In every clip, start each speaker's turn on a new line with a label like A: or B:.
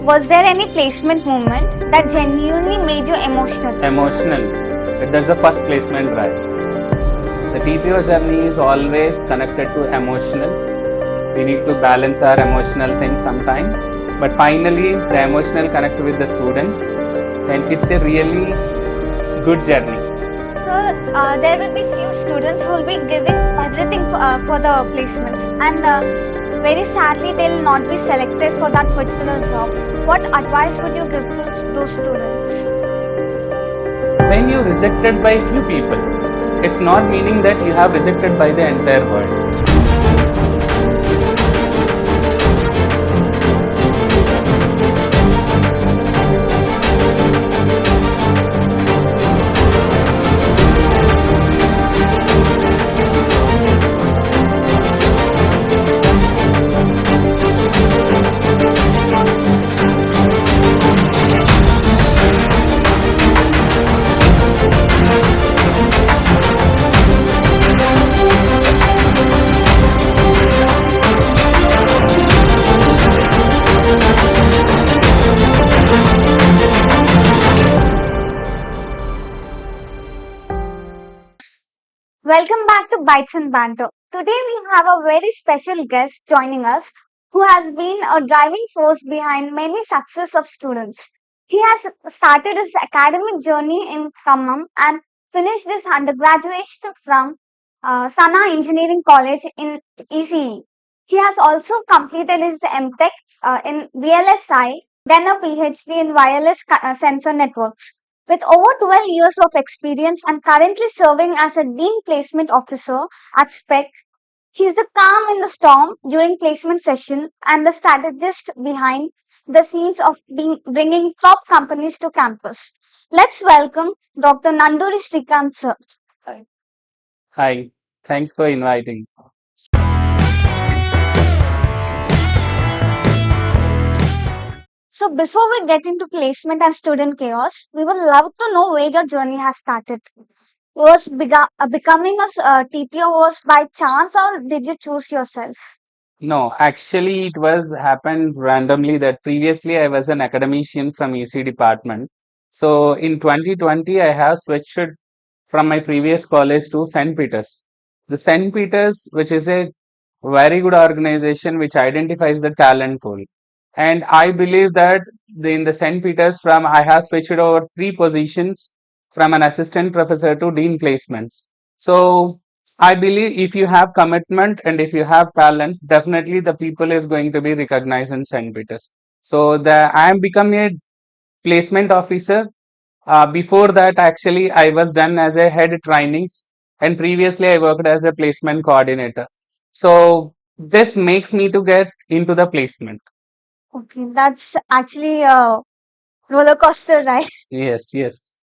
A: was there any placement moment that genuinely made you emotional?
B: Emotional. That's the first placement drive. The TPO journey is always connected to emotional. We need to balance our emotional things sometimes. But finally, the emotional connect with the students, and it's a really good journey.
A: So there will be few students who will be giving everything for the placements, and very sadly they will not be selected for that particular job. What advice would you give to those students?
B: When you're rejected by few people, it's not meaning that you have rejected by the entire world.
A: Welcome back to Bites and Banter. Today we have a very special guest joining us who has been a driving force behind many success of students. He has started his academic journey in Khammam and finished his undergraduate from Sana Engineering College in ECE. He has also completed his MTech in VLSI, then a PhD in wireless sensor networks. With over 12 years of experience and currently serving as a Dean Placement Officer at SPEC, he is the calm in the storm during placement session and the strategist behind the scenes of bringing top companies to campus. Let's welcome Dr. Nandoori Srikanth sir.
B: Hi, thanks for inviting.
A: So before we get into placement and student chaos, we would love to know where your journey has started. Was becoming a TPO was by chance or did you choose yourself?
B: No, actually, it was happened randomly that previously I was an academician from EC department. So in 2020, I have switched from my previous college to St. Peter's. The St. Peter's, which is a very good organization which identifies the talent pool. And I believe that in the St. Peter's from I have switched over 3 positions from an assistant professor to dean placements. So I believe if you have commitment and if you have talent, definitely the people is going to be recognized in St. Peter's. So I am becoming a placement officer. Before that, actually, I was done as a head trainings, and previously I worked as a placement coordinator. So this makes me to get into the placement.
A: Okay, that's actually a roller coaster ride.
B: Yes, yes.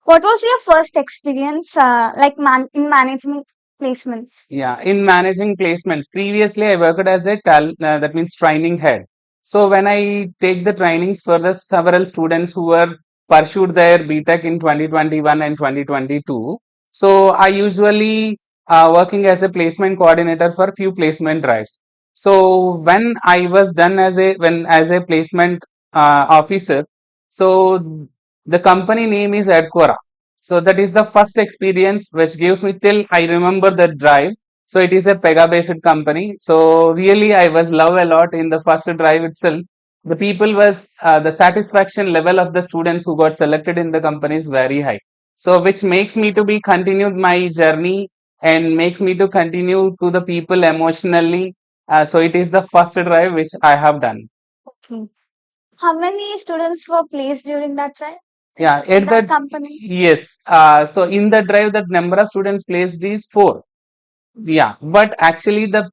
A: What was your first experience in management placements?
B: Yeah, in managing placements, previously I worked as a that means training head. So when I take the trainings for the several students who were pursued their BTech in 2021 and 2022, so I usually working as a placement coordinator for few placement drives. So when I was done as a placement officer, so the company name is Edcora. So that is the first experience which gives me till I remember the drive. So it is a Pega based company. So really I was love a lot in the first drive itself. The people was the satisfaction level of the students who got selected in the company is very high. So which makes me to be continued my journey and makes me to continue to the people emotionally. So it is the first drive which I have done.
A: Okay. How many students were placed during that drive?
B: Yeah,
A: In
B: at
A: that
B: that
A: company?
B: yes. So in the drive, the number of students placed is 4. Yeah, but actually the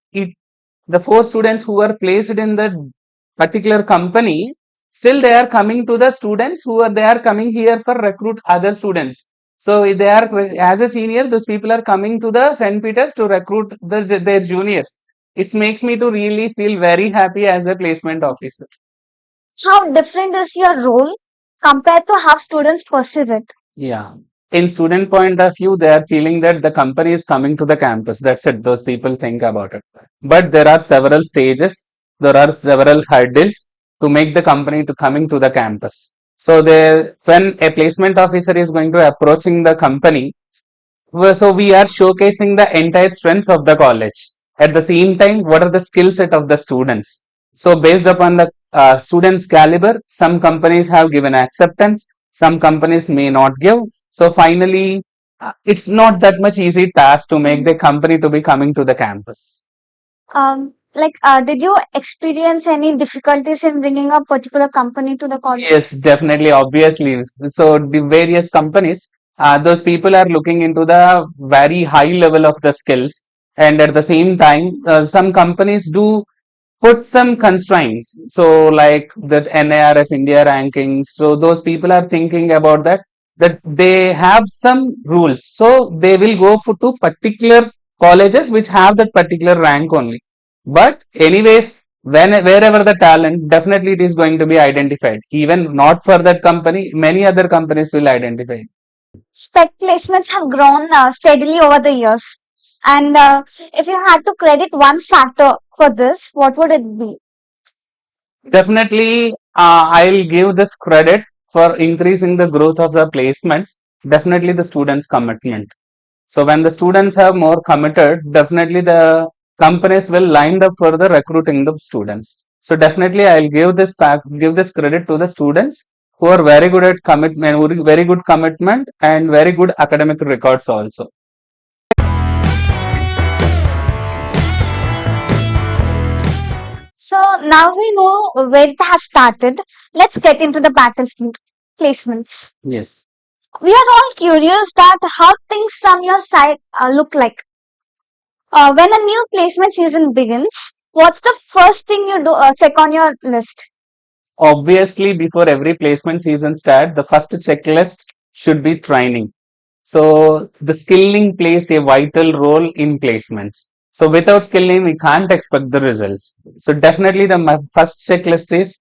B: 4 students who were placed in the particular company, still they are coming to the students they are coming here for recruit other students. So if they are as a senior, those people are coming to the St. Peter's to recruit their juniors. It makes me to really feel very happy as a placement officer.
A: How different is your role compared to how students perceive it?
B: Yeah. In student point of view, they are feeling that the company is coming to the campus. That's it. Those people think about it. But there are several stages. There are several hurdles. to make the company to coming to the campus. So when a placement officer is going to approaching the company, so we are showcasing the entire strengths of the college. At the same time, what are the skill set of the students? So based upon the students' caliber, some companies have given acceptance, some companies may not give. So finally, it's not that much easy task to make the company to be coming to the campus.
A: Did you experience any difficulties in bringing a particular company to the college?
B: Yes, definitely, obviously. So the various companies, those people are looking into the very high level of the skills, and at the same time, some companies do put some constraints. So like that NARF India rankings. So those people are thinking about that they have some rules. So they will go for to particular colleges which have that particular rank only. But anyways, wherever the talent, definitely it is going to be identified. Even not for that company, many other companies will identify.
A: Spec placements have grown steadily over the years. And if you had to credit one factor for this, what would it be?
B: Definitely, I'll give this credit for increasing the growth of the placements. Definitely, the students' commitment. So when the students have more committed, definitely the companies will line up for the recruiting the students. So definitely, I'll give this credit to the students who are very good at commitment, very good commitment, and very good academic records also.
A: So now we know where it has started. Let's get into the battlefield placements.
B: Yes.
A: We are all curious that how things from your side look like. When a new placement season begins, what's the first thing you do check on your list?
B: Obviously, before every placement season start, the first checklist should be training. So the skilling plays a vital role in placements. So without skilling, we can't expect the results. So definitely the first checklist is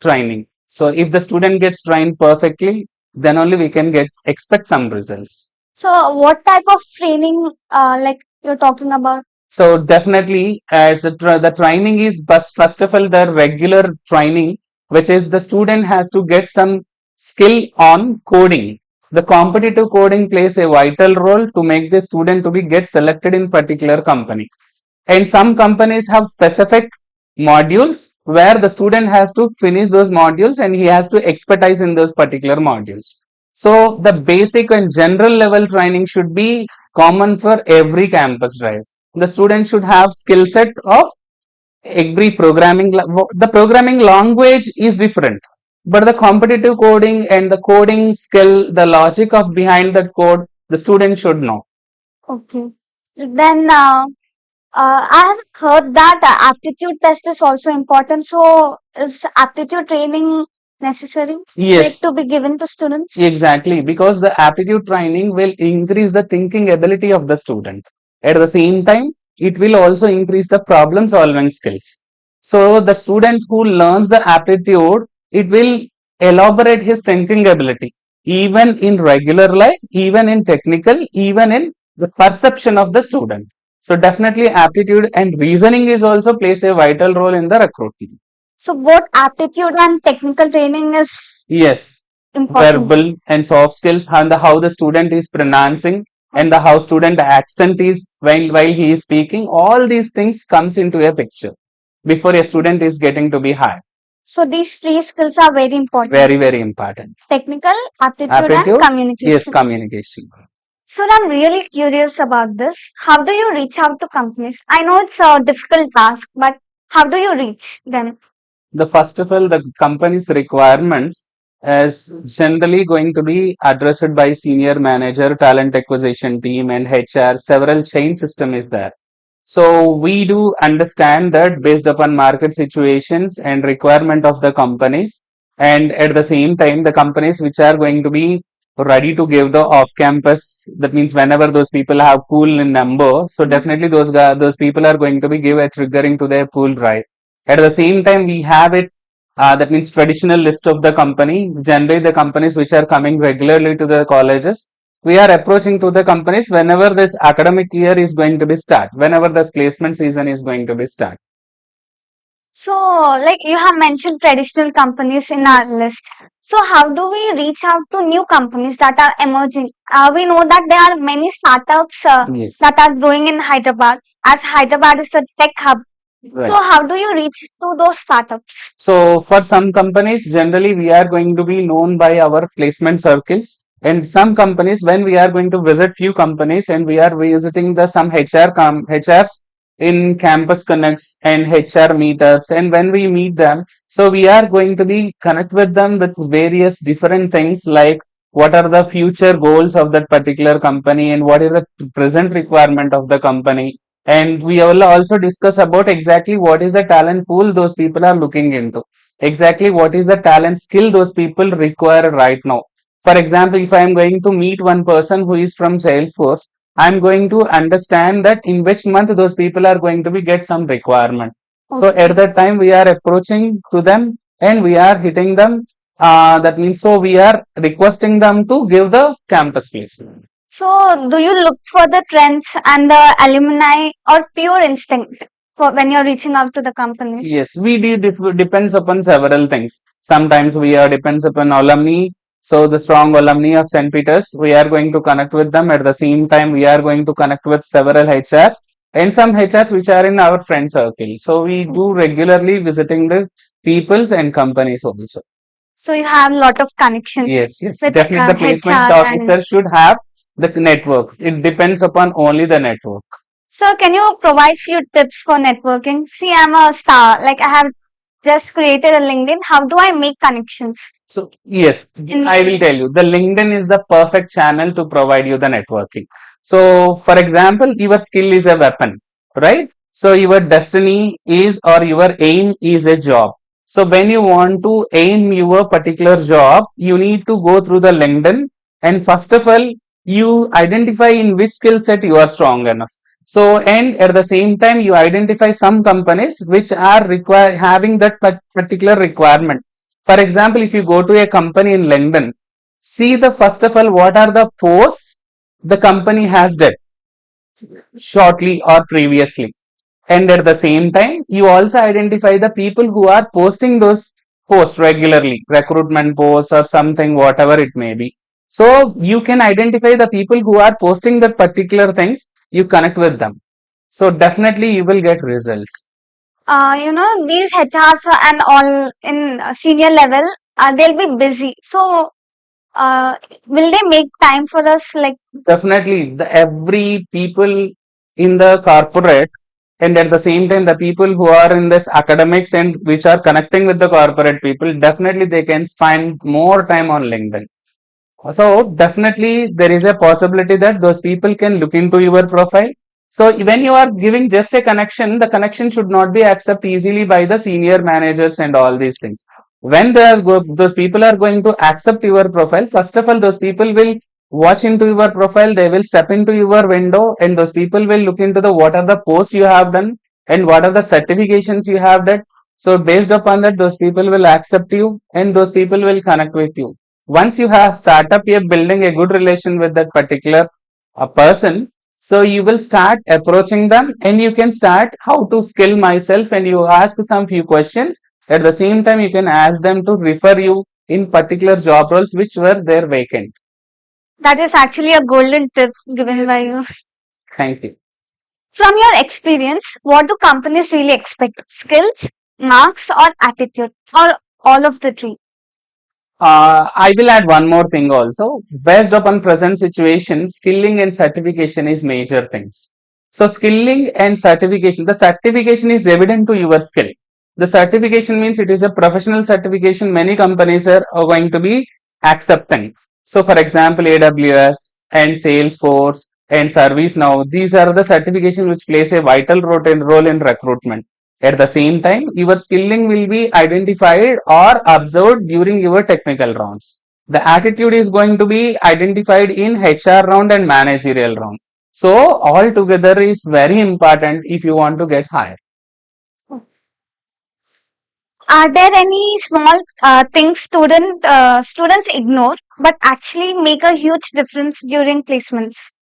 B: training. So if the student gets trained perfectly, then only we can expect some results.
A: So what type of training like you're talking about?
B: So definitely, the training is first of all the regular training, which is the student has to get some skill on coding. The competitive coding plays a vital role to make the student to be get selected in particular company. And some companies have specific modules where the student has to finish those modules and he has to expertise in those particular modules. So the basic and general level training should be common for every campus drive. The student should have skill set of every programming. The programming language is different, but the competitive coding and the coding skill, the logic of behind that code, the student should know.
A: Okay. Then I have heard that aptitude test is also important. So is aptitude training necessary?
B: Yes.
A: To be given to students?
B: Exactly, because the aptitude training will increase the thinking ability of the student. At the same time, it will also increase the problem solving skills. So the student who learns the aptitude, it will elaborate his thinking ability, even in regular life, even in technical, even in the perception of the student. So definitely aptitude and reasoning is also plays a vital role in the recruitment.
A: So both aptitude and technical training is
B: Yes,
A: important.
B: verbal and soft skills and how the student is pronouncing and the how student accent is while he is speaking. All these things comes into a picture before a student is getting to be hired.
A: So these three skills are very important.
B: Very important.
A: Technical, aptitude,
B: Aptitude,
A: and communication.
B: yes, communication.
A: So I'm really curious about this. How do you reach out to companies? I know it's a difficult task, but how do you reach them?
B: The first of all, the company's requirements is generally going to be addressed by senior manager, talent acquisition team, and HR. Several chain system is there. So we do understand that based upon market situations and requirement of the companies, and at the same time, the companies which are going to be ready to give the off-campus, that means whenever those people have pool in number, so definitely those people are going to be give a triggering to their pool drive. At the same time, we have it. That means traditional list of the company. Generally, the companies which are coming regularly to the colleges, we are approaching to the companies whenever this academic year is going to be start, whenever this placement season is going to be start.
A: So, like you have mentioned traditional companies in our list. So, how do we reach out to new companies that are emerging? We know that there are many startups
B: Yes.
A: that are growing in Hyderabad, as Hyderabad is a tech hub. So,
B: Right.
A: how do you reach to those startups?
B: So for some companies, generally we are going to be known by our placement circles. And some companies, when we are going to visit few companies and we are visiting the some HRs in campus connects and HR meetups, and when we meet them, so we are going to be connect with them with various different things like what are the future goals of that particular company and what is the present requirement of the company, and we will also discuss about exactly what is the talent pool those people are looking into, exactly what is the talent skill those people require right now. For example, if I am going to meet one person who is from Salesforce, I am going to understand that in which month those people are going to be get some requirement. So at that time we are approaching to them and we are hitting them, that means so we are requesting them to give the campus placement.
A: So, do you look for the trends and the alumni or pure instinct for when you're reaching out to the companies?
B: Yes, we depends upon several things. Sometimes we are depends upon alumni. So the strong alumni of St. Peter's, we are going to connect with them. At the same time, we are going to connect with several HRs and some HRs which are in our friend circle. So we do regularly visiting the peoples and companies also.
A: So you have a lot of connections
B: Yes,
A: with
B: definitely the placement
A: HR and
B: officer should have the network. It depends upon only the network.
A: so can you provide few tips for networking? See, I'm a star. Like I have just created a LinkedIn. How do I make connections?
B: So, yes,
A: In
B: I will tell you the LinkedIn is the perfect channel to provide you the networking. So, for example, your skill is a weapon, right? So, your destiny is or your aim is a job. So, when you want to aim your particular job, you need to go through the LinkedIn and first of all, you identify in which skill set you are strong enough. So, and at the same time, you identify some companies which are require having that particular requirement. For example, if you go to a company in LinkedIn, see the first of all what are the posts the company has done shortly or previously. And at the same time, you also identify the people who are posting those posts regularly, recruitment posts or something, whatever it may be. So you can identify the people who are posting the particular things, you connect with them. So definitely you will get results.
A: these HRs and all in senior level, they'll be busy. So, will they make time for us? Like,
B: Definitely, the every people in the corporate and at the same time the people who are in this academics and which are connecting with the corporate people, definitely they can spend more time on LinkedIn. So definitely there is a possibility that those people can look into your profile. So when you are giving just a connection, the connection should not be accepted easily by the senior managers and all these things. When those people are going to accept your profile, first of all, those people will watch into your profile, they will step into your window and those people will look into the what are the posts you have done and what are the certifications you have done. So based upon that, those people will accept you and those people will connect with you. Once you have start up you're building a good relation with that particular person, so you will start approaching them and you can start how to skill myself and you ask some few questions. At the same time you can ask them to refer you in particular job roles which were there vacant.
A: that is actually a golden tip given by you.
B: Thank you.
A: From your experience, what do companies really expect? Skills, marks, or attitude, or all of the three?
B: I will add one more thing also. Based upon present situation, skilling and certification is major things. So skilling and certification, the certification is evident to your skill. The certification means it is a professional certification. Many companies are going to be accepting. So for example, AWS and Salesforce and ServiceNow, these are the certification which plays a vital role in recruitment. At the same time, your skilling will be identified or observed during your technical rounds. The attitude is going to be identified in HR round and managerial round. So all together is very important if you want to get hired.
A: Are there any small things students ignore but actually make a huge difference during placements?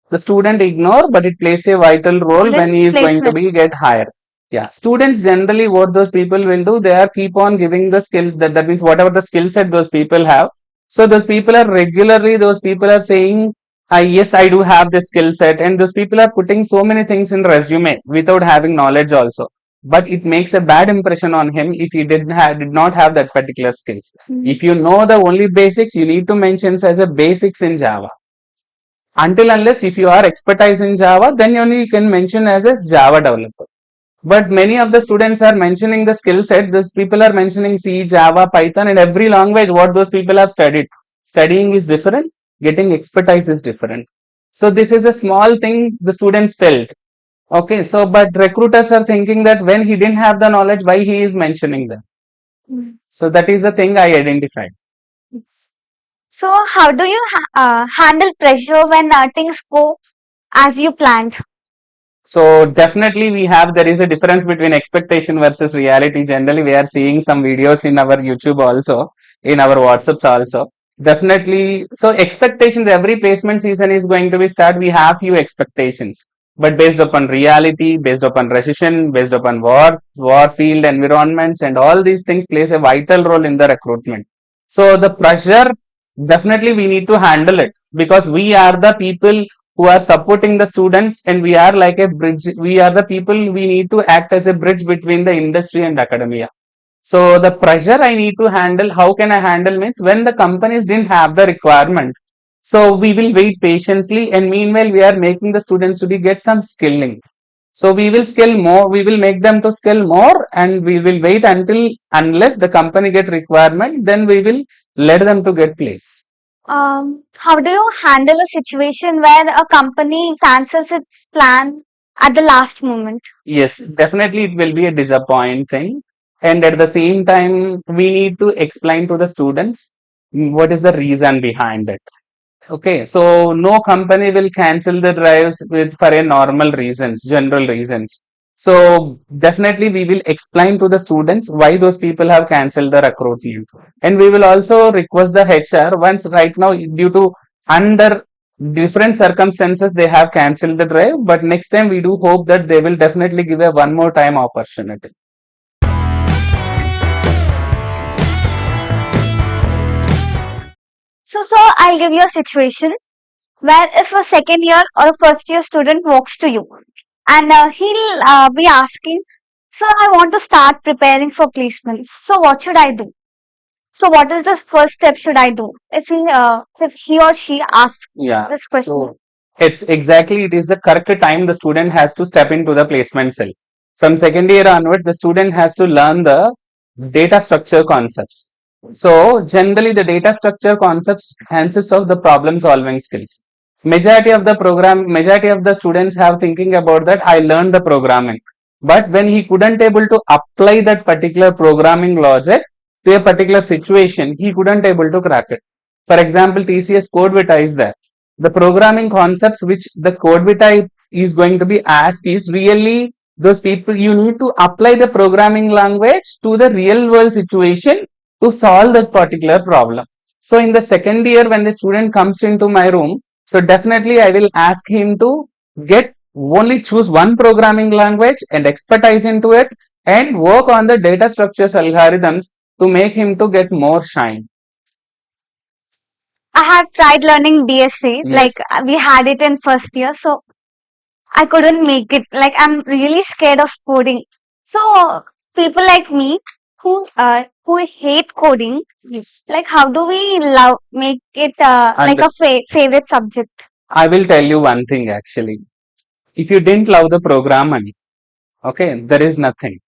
B: The student ignore, but it plays a vital role
A: In
B: when he is going to
A: placement.
B: be get hired. Yeah, students generally what those people will do, they are keep on giving the skill that means whatever the skill set those people have. So those people are regularly, those people are saying, yes, I do have this skill set, and those people are putting so many things in resume without having knowledge also. But it makes a bad impression on him if he did not have that particular skills. If you know the only basics, you need to mention as a basics in Java. Until unless if you are expertise in Java, then only you can mention as a Java developer. But many of the students are mentioning the skill set. These people are mentioning C, Java, Python, and every language what those people have studied. Studying is different. Getting expertise is different. So this is a small thing the students felt. Okay, so but recruiters are thinking that when he didn't have the knowledge, why he is mentioning them. So that is the thing I identified.
A: So, how do you handle pressure when things go as you planned?
B: So definitely there is a difference between expectation versus reality. Generally, we are seeing some videos in our YouTube also, in our WhatsApps also. Definitely. So expectations, every placement season is going to be start. We have few expectations, but based upon reality, based upon recession, based upon war field environments, and all these things plays a vital role in the recruitment. So the pressure, definitely we need to handle it because we are the people who are supporting the students, and we are like a bridge. We are the people, we need to act as a bridge between the industry and academia. So the pressure I need to handle, how can I handle means when the companies didn't have the requirement, so we will wait patiently, and meanwhile we are making the students to be get some skilling. So we will skill more, we will make them to skill more, and we will wait until unless the company get requirement, then we will let them to get place.
A: How do you handle a situation where a company cancels its plan at the last moment?
B: Yes, definitely it will be a disappointing. And at the same time, we need to explain to the students what is the reason behind it. Okay, so no company will cancel the drives with for a normal reasons, general reasons. So definitely we will explain to the students why those people have cancelled the recruitment. And we will also request the HR once right now due to under different circumstances they have cancelled the drive, but next time we do hope that they will definitely give a one more time opportunity.
A: So I'll give you a situation where if a second year or a first year student walks to you and he'll be asking, so I want to start preparing for placements. So what should I do? So what is the first step should I do if he or she asks
B: Yeah,
A: this question?
B: so it's exactly it is the correct time the student has to step into the placement cell. From second year onwards, the student has to learn the data structure concepts. So generally, the data structure concepts consists of the problem solving skills. Majority of the students have thinking about that. I learned the programming, but when he couldn't able to apply that particular programming logic to a particular situation, he couldn't able to crack it. For example, TCS Code Vita is there. The programming concepts which the Code Vita is going to be asked is really those people, you need to apply the programming language to the real world situation to solve that particular problem. So in the second year, when the student comes into my room, so definitely I will ask him to get only choose one programming language and expertise into it and work on the data structures algorithms to make him to get more shine.
A: I have tried learning DSA, like
B: Yes.
A: we had it in first year, so I couldn't make it. Like I'm really scared of coding. So people like me who hate coding,
B: Yes.
A: like how do we make it like a favorite subject?
B: I will tell you one thing actually. If you didn't love the programming, okay, there is nothing.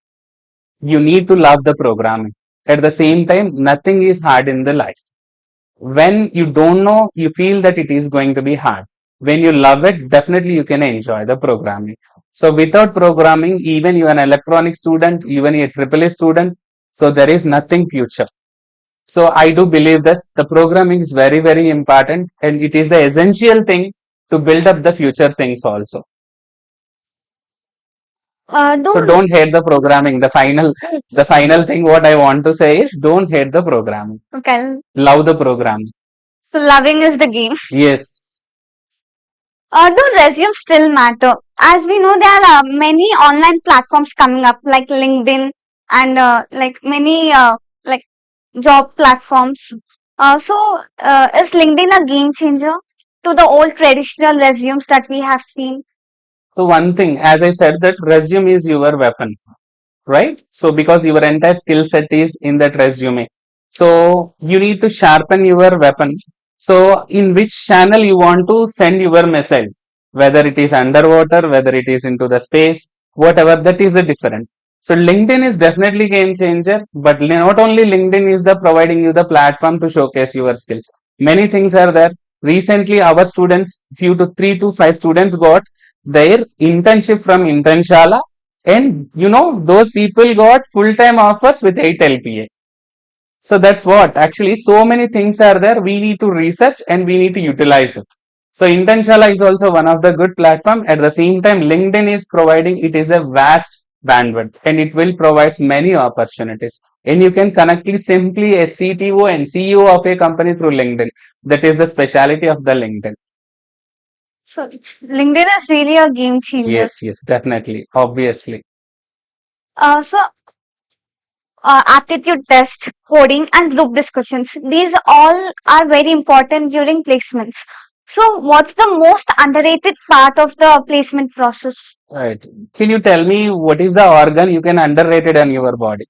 B: You need to love the programming. At the same time, nothing is hard in the life. When you don't know, you feel that it is going to be hard. When you love it, definitely you can enjoy the programming. So without programming, even you are an electronic student, even a triple A student, so there is nothing future. So I do believe this. The programming is very, very important, and it is the essential thing to build up the future things also. So don't hate the programming. The final thing what I want to say is don't hate the programming.
A: Okay.
B: Love the programming.
A: So loving is the game.
B: Yes.
A: Do resumes still matter? As we know, there are many online platforms coming up like LinkedIn and like many like job platforms. Is LinkedIn a game changer to the old traditional resumes that we have seen?
B: So one thing, as I said, that resume is your weapon, right? So because your entire skill set is in that resume, so you need to sharpen your weapon. So in which channel you want to send your message, whether it is underwater, whether it is into the space, whatever, that is a different. So LinkedIn is definitely game changer, but not only LinkedIn is the providing you the platform to showcase your skills. Many things are there. Recently, our students, few to 3 to 5 students got their internship from Internshala, and those people got full-time offers with 8 LPA. So that's what actually so many things are there. We need to research and we need to utilize it. So Intentional is also one of the good platform. At the same time, LinkedIn is providing, it is a vast bandwidth and it will provide many opportunities. And you can connect simply a CTO and CEO of a company through LinkedIn. That is the speciality of the LinkedIn.
A: So LinkedIn is really a game changer.
B: Yes, definitely, obviously.
A: So aptitude tests, coding, and group discussions. These all are very important during placements. So, what's the most underrated part of the placement process?
B: Right. Can you tell me what is the organ you can underrate it on your body?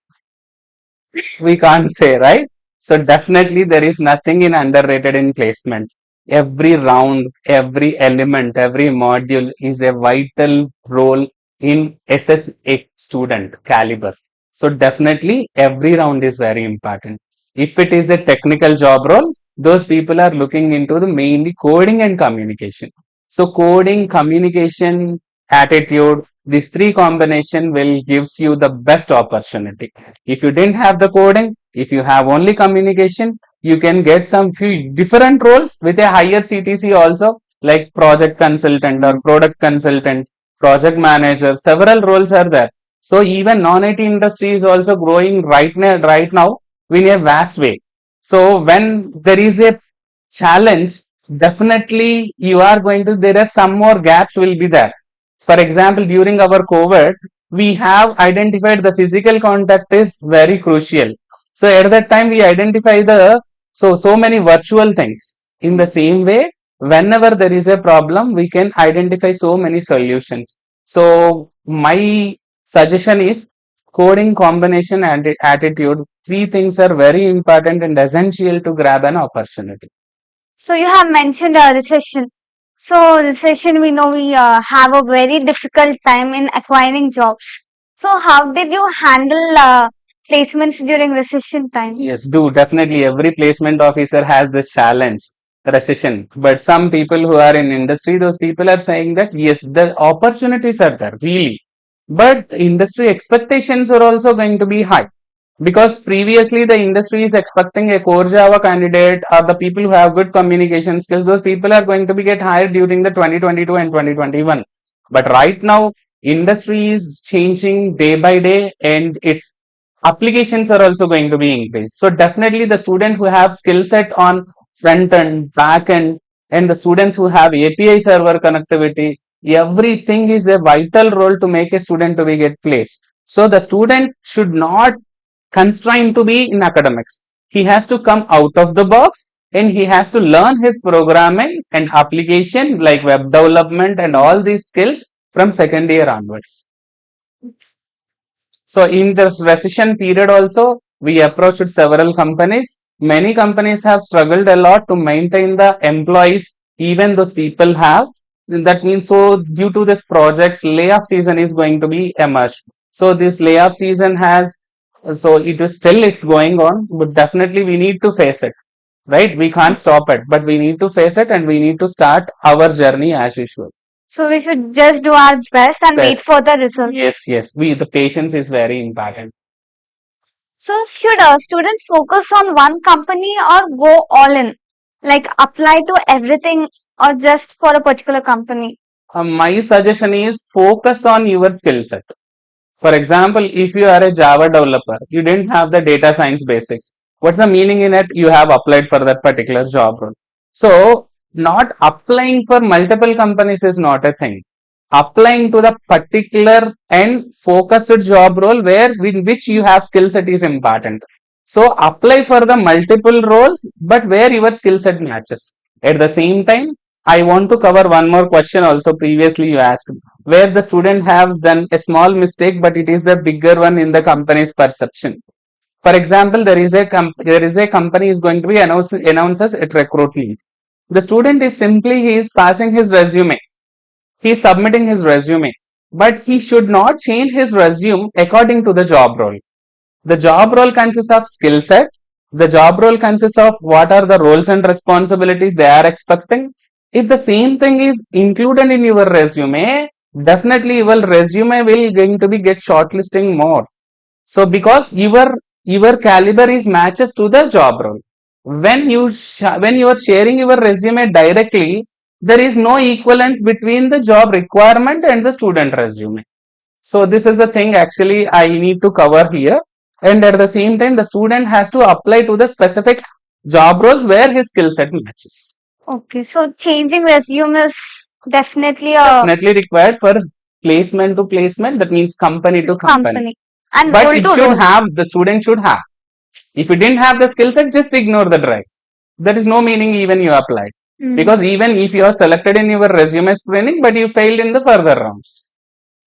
B: We can't say, right? So definitely there is nothing in underrated in placement. Every round, every element, every module is a vital role in assess a student caliber. So definitely every round is very important. If it is a technical job role, those people are looking into the mainly coding and communication. So coding, communication, attitude, these three combination will gives you the best opportunity. If you didn't have the coding, if you have only communication, you can get some few different roles with a higher CTC also, like project consultant or product consultant, project manager. Several roles are there. So even non-IT industry is also growing right now in a vast way. So when there is a challenge, definitely you are going to, there are some more gaps will be there. For example, during our COVID, we have identified the physical contact is very crucial. So at that time, we identify so many virtual things. In the same way, whenever there is a problem, we can identify so many solutions. So my suggestion is coding, combination, and attitude. Three things are very important and essential to grab an opportunity.
A: So, you have mentioned recession. So, recession, we know we have a very difficult time in acquiring jobs. So, how did you handle placements during recession time?
B: Yes, do definitely. Every placement officer has this challenge, recession. But some people who are in industry, those people are saying that yes, the opportunities are there, really. But the industry expectations are also going to be high. Because previously the industry is expecting a core Java candidate or the people who have good communication skills, those people are going to be get hired during the 2022 and 2021. But right now, industry is changing day by day and its applications are also going to be increased. So definitely the student who have skill set on front end, back end, and the students who have API server connectivity, everything is a vital role to make a student to be get placed. So the student should not constrained to be in academics. He has to come out of the box and he has to learn his programming and application like web development and all these skills from second year onwards. So in this recession period also, we approached several companies. Many companies have struggled a lot to maintain the employees, even those people have. That means so due to this projects, layoff season is going to be emerged. So this layoff season has, so it is still it's going on, but definitely we need to face it, right? We can't stop it, but we need to face it and we need to start our journey as usual.
A: So, we should just do our best and wait
B: Best.
A: for the results.
B: Yes. The patience is very important.
A: So, should a student focus on one company or go all in? Like apply to everything or just for a particular company?
B: My suggestion is focus on your skill set. For example, if you are a Java developer, you didn't have the data science basics. What's the meaning in it? You have applied for that particular job role. So Not applying for multiple companies is not a thing. Applying to the particular and focused job role where in which you have skill set is important. So apply for the multiple roles, but where your skill set matches. At the same time, I want to cover one more question also previously you asked, where the student has done a small mistake, but it is the bigger one in the company's perception. For example, there is a company is going to be announces at recruitment. The student is simply he is passing his resume. He is submitting his resume, but he should not change his resume according to the job role. The job role consists of skill set. The job role consists of what are the roles and responsibilities they are expecting. If the same thing is included in your resume, definitely your resume will going to be get shortlisting more. So because your caliber is matches to the job role. When you are sharing your resume directly, there is no equivalence between the job requirement and the student resume. So this is the thing actually I need to cover here. And at the same time, the student has to apply to the specific job roles where his skill set matches.
A: Okay, so changing resume is definitely a
B: Definitely required for placement to placement. That means company to company.
A: company. And
B: But
A: role
B: it
A: to
B: should
A: role.
B: have, the student should have. If you didn't have the skill set, just ignore the drive. There is no meaning even you applied. Because even if you are selected in your resume screening, but you failed in the further rounds.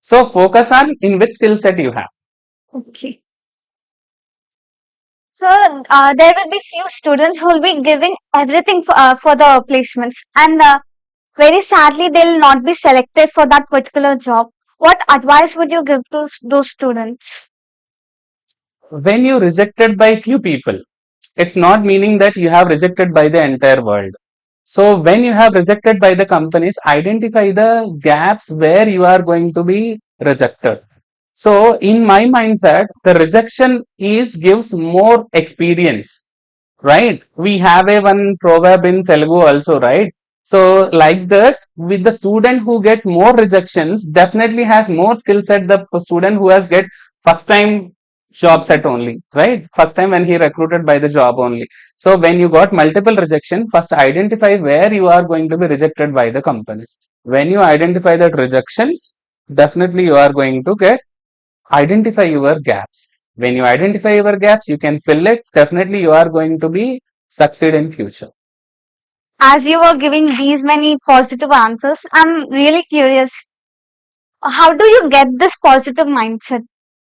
B: So focus on in which skill set you have.
A: Okay. So there will be few students who will be giving everything for the placements, and very sadly they'll not be selected for that particular job. What advice would you give to those students?
B: When you rejected by few people, it's not meaning that you have rejected by the entire world. So when you have rejected by the companies, identify the gaps where you are going to be rejected. So in my mindset, the rejection is gives more experience, right? We have a one proverb in Telugu also, right? So like that, with the student who get more rejections, definitely has more skill set the student who has get first time job set only, right? First time when he recruited by the job only. So when you got multiple rejection, first identify where you are going to be rejected by the companies. When you identify that rejections, definitely you are going to get identify your gaps. When you identify your gaps, you can fill it. Definitely you are going to be succeed in future.
A: As you were giving these many positive answers, I'm really curious. How do you get this positive mindset?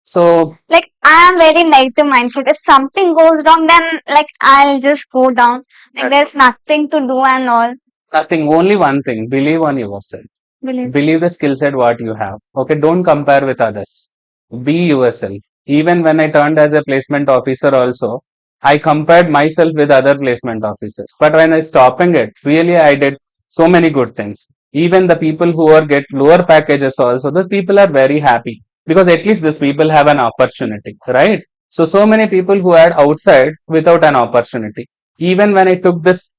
B: So
A: Like I am very negative mindset. If something goes wrong, then like I'll just go down. Like there's nothing to do and all.
B: nothing, only one thing, believe on yourself. Believe the skill set what you have. Okay, don't compare with others. Be yourself. Even when I turned as a placement officer also, I compared myself with other placement officers. But when I stopping it, really I did so many good things. Even the people who are get lower packages also, those people are very happy because at least these people have an opportunity, right? So many people who had outside without an opportunity. Even when I took this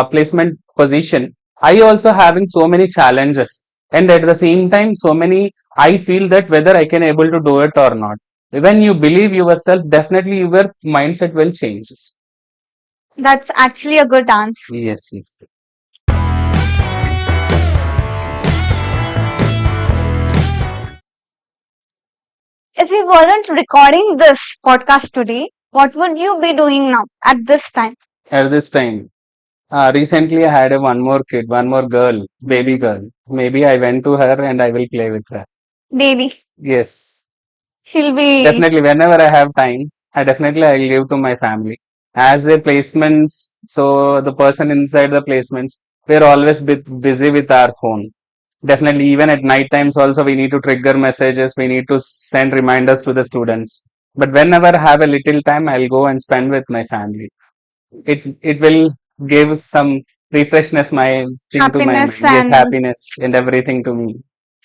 B: placement position, I also having so many challenges, and at the same time so many I feel that whether I can able to do it or not. When you believe yourself, definitely your mindset will changes.
A: That's actually a good answer.
B: Yes, yes.
A: If you weren't recording this podcast today, what would you be doing now at this time?
B: At this time, recently I had a one more kid, one more girl, baby girl. Maybe I went to her and I will play with her.
A: Daily.
B: Yes.
A: She'll be
B: Definitely, whenever I have time, I definitely I give to my family. As a placements, so the person inside the placements, we're always busy with our phone. Definitely, even at night times also, we need to trigger messages. We need to send reminders to the students. But whenever I have a little time, I'll go and spend with my family. It will give some refreshness my thing to my
A: happiness
B: mind. Yes,
A: and
B: happiness and everything to me.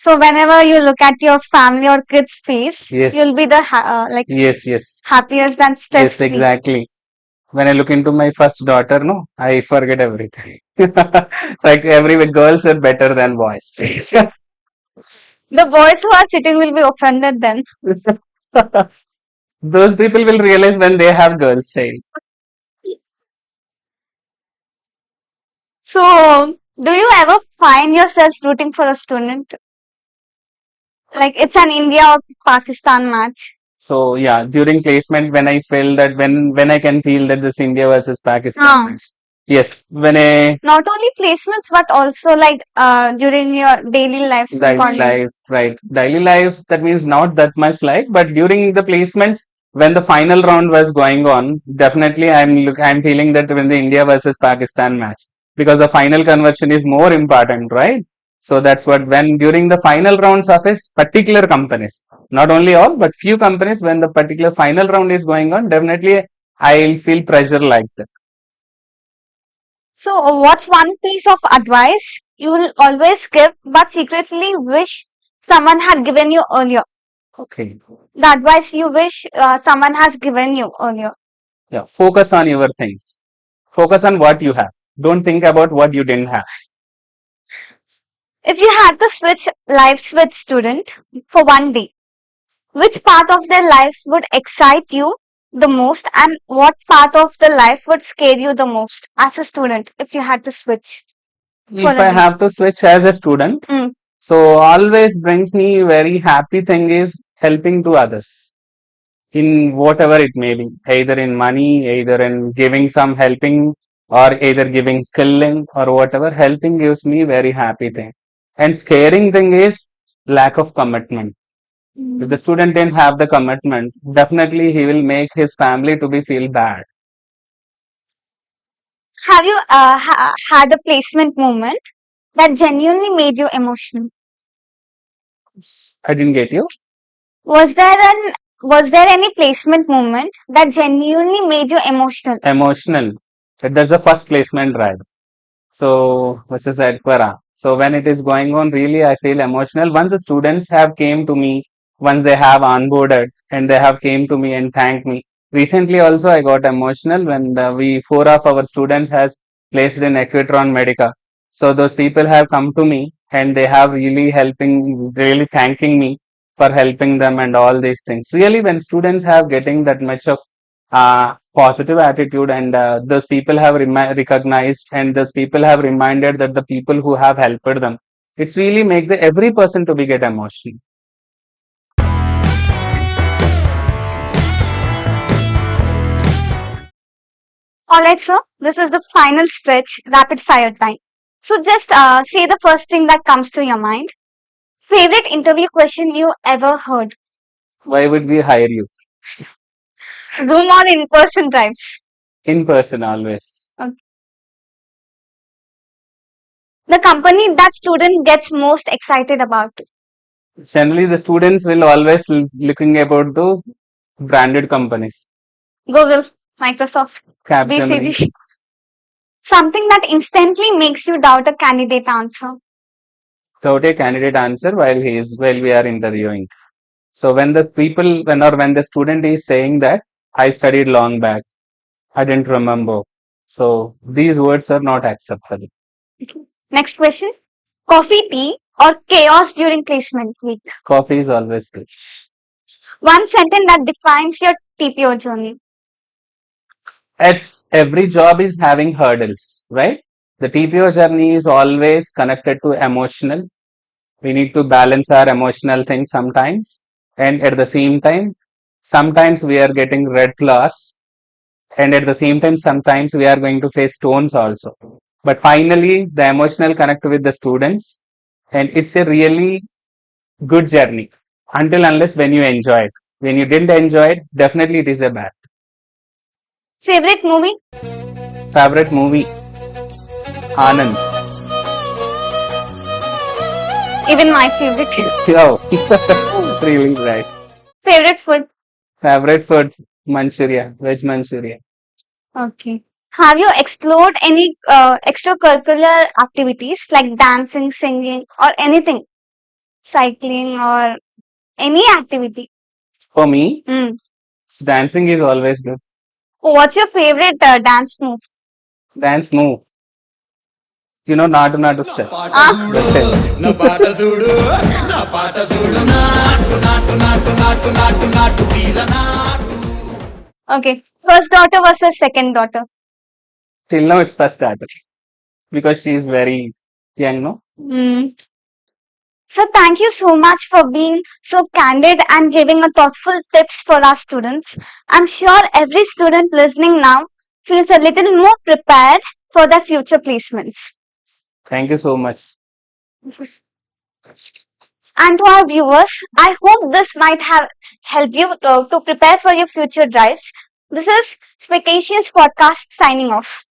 A: so whenever you look at your family or kids' face, you'll be
B: Yes,
A: the like
B: yes, yes,
A: happiest and stress
B: yes,
A: free.
B: exactly. When I look into my first daughter, no, I forget everything. Like every girls are better than boys.
A: The boys who are sitting will be offended then.
B: Those people will realize when they have girls child.
A: So, do you ever find yourself rooting for a student? Like it's an India or Pakistan match.
B: So yeah, during placement, when I feel that when I can feel that this India versus Pakistan
A: Ah.
B: match. Yes, when I
A: Not only placements, but also like during your daily life.
B: daily life, right? Daily life, that means not that much like, but during the placements, when the final round was going on, definitely I'm feeling that when the India versus Pakistan match, because the final conversion is more important, right? So that's what when during the final rounds of a particular companies, not only all, but few companies, when the particular final round is going on, definitely I'll feel pressure like that.
A: So, what's one piece of advice you will always give but secretly wish someone had given you earlier?
B: Okay.
A: The advice you wish someone has given you earlier.
B: Yeah. Focus on your things. Focus on what you have. Don't think about what you didn't have.
A: If you had to switch lives with student for one day, which part of their life would excite you the most and what part of the life would scare you the most as a student if you had to switch for
B: If
A: a
B: I
A: day?
B: have to switch as a student,
A: Mm.
B: so always brings me very happy thing is helping to others in whatever it may be, either in money, either in giving some helping, or either giving skilling or whatever. Helping gives me very happy thing. And scaring thing is lack of commitment. If the student didn't have the commitment, definitely he will make his family to be feel bad.
A: Have you had a placement moment that genuinely made you emotional?
B: I didn't get you.
A: Was there an was there any placement moment that genuinely made you emotional?
B: Emotional. That's the first placement drive. So, which is at Para. So when it is going on, really, I feel emotional. Once the students have came to me, once they have onboarded and they have came to me and thanked me. Recently, also, I got emotional when four of our students has placed in Equitron Medica. So those people have come to me and they have really thanking me for helping them and all these things. Really, when students have getting that much of positive attitude and those people have recognized and those people have reminded that the people who have helped them, it's really make the every person to be get emotional.
A: Alright, sir. This is the final stretch, rapid fire time. So just say the first thing that comes to your mind. Favorite interview question you ever heard?
B: Why would we hire you?
A: Zoom or in-person drives?
B: In person always.
A: Okay. The company that student gets most excited about.
B: Generally, the students will always looking about the branded companies.
A: Google, Microsoft,
B: Capgemini.
A: BCG. Something that instantly makes you doubt a candidate answer.
B: Without a candidate answer while we are interviewing. So when the people when the student is saying that I studied long back, I didn't remember. So these words are not acceptable.
A: Next question. Coffee, tea, or chaos during placement week?
B: Coffee is always good.
A: One sentence that defines your TPO journey.
B: It's every job is having hurdles, right? The TPO journey is always connected to emotional. We need to balance our emotional things sometimes. And at the same time, sometimes we are getting red class. And at the same time, sometimes we are going to face stones also. But finally, the emotional connect with the students. And it's a really good journey until unless when you enjoy it. When you didn't enjoy it, definitely it is a bad.
A: Favorite movie?
B: Favorite movie? Anand.
A: Even my favorite.
B: Oh, really nice.
A: Favorite food?
B: Favorite food? Manchuria, veg Manchuria.
A: Okay. Have you explored any extracurricular activities like dancing, singing, or anything? Cycling or any activity?
B: For me,
A: Mm.
B: dancing is always good.
A: What's your favorite dance move?
B: Dance move. You know, Naatu Naatu step.
A: Ah.
B: The step.
C: నా పాట చూడు నా పాట చూడు నాటు నాటు నాటు నాటు నాటు నాటు వీర నాటు
A: Okay. First daughter versus second daughter.
B: Till now, it's first started. because she is very young, no?
A: Hmm. So thank you so much for being so candid and giving a thoughtful tips for our students. I'm sure every student listening now feels a little more prepared for their future placements.
B: Thank you so much.
A: And to our viewers, I hope this might have helped you to prepare for your future drives. This is SPECANCIENS podcast signing off.